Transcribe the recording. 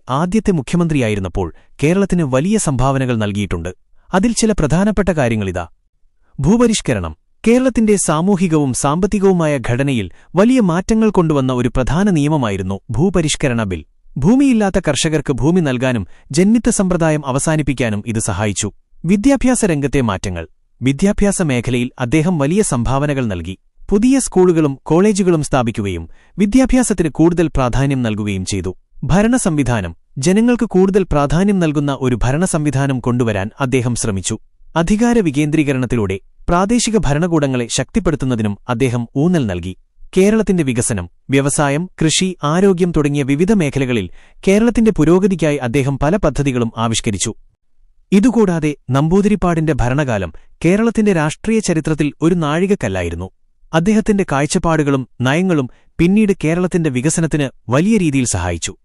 ആദ്യത്തെ മുഖ്യമന്ത്രിയായിരുന്നപ്പോൾ കേരളത്തിന് വലിയ സംഭാവനകൾ നൽകിയിട്ടുണ്ട്. അതിൽ ചില പ്രധാനപ്പെട്ട കാര്യങ്ങളിതാ. ഭൂപരിഷ്കരണം. കേരളത്തിന്റെ സാമൂഹികവും സാമ്പത്തികവുമായ ഘടനയിൽ വലിയ മാറ്റങ്ങൾ കൊണ്ടുവന്ന ഒരു പ്രധാന നിയമമായിരുന്നു ഭൂപരിഷ്കരണ ബിൽ. ഭൂമിയില്ലാത്ത കർഷകർക്ക് ഭൂമി നൽകാനും ജന്മിത്ത സമ്പ്രദായം അവസാനിപ്പിക്കാനും ഇത് സഹായിച്ചു. വിദ്യാഭ്യാസ രംഗത്തെ മാറ്റങ്ങൾ. വിദ്യാഭ്യാസ മേഖലയിൽ അദ്ദേഹം വലിയ സംഭാവനകൾ നൽകി. പുതിയ സ്കൂളുകളും കോളേജുകളും സ്ഥാപിക്കുകയും വിദ്യാഭ്യാസത്തിന് കൂടുതൽ പ്രാധാന്യം നൽകുകയും ചെയ്തു. ഭരണസംവിധാനം. ജനങ്ങൾക്ക് കൂടുതൽ പ്രാധാന്യം നൽകുന്ന ഒരു ഭരണസംവിധാനം കൊണ്ടുവരാൻ അദ്ദേഹം ശ്രമിച്ചു. അധികാര വികേന്ദ്രീകരണത്തിലൂടെ പ്രാദേശിക ഭരണകൂടങ്ങളെ ശക്തിപ്പെടുത്തുന്നതിനും അദ്ദേഹം ഊന്നൽ നൽകി. കേരളത്തിന്റെ വികസനം. വ്യവസായം, കൃഷി, ആരോഗ്യം തുടങ്ങിയ വിവിധ മേഖലകളിൽ കേരളത്തിന്റെ പുരോഗതിക്കായി അദ്ദേഹം പല പദ്ധതികളും ആവിഷ്കരിച്ചു. ഇതുകൂടാതെ നമ്പൂതിരിപ്പാടിന്റെ ഭരണകാലം കേരളത്തിന്റെ രാഷ്ട്രീയ ചരിത്രത്തിൽ ഒരു നാഴികക്കല്ലായിരുന്നു. അദ്ദേഹത്തിന്റെ കാഴ്ചപ്പാടുകളും നയങ്ങളും പിന്നീട് കേരളത്തിന്റെ വികസനത്തിന് വലിയ രീതിയിൽ സഹായിച്ചു.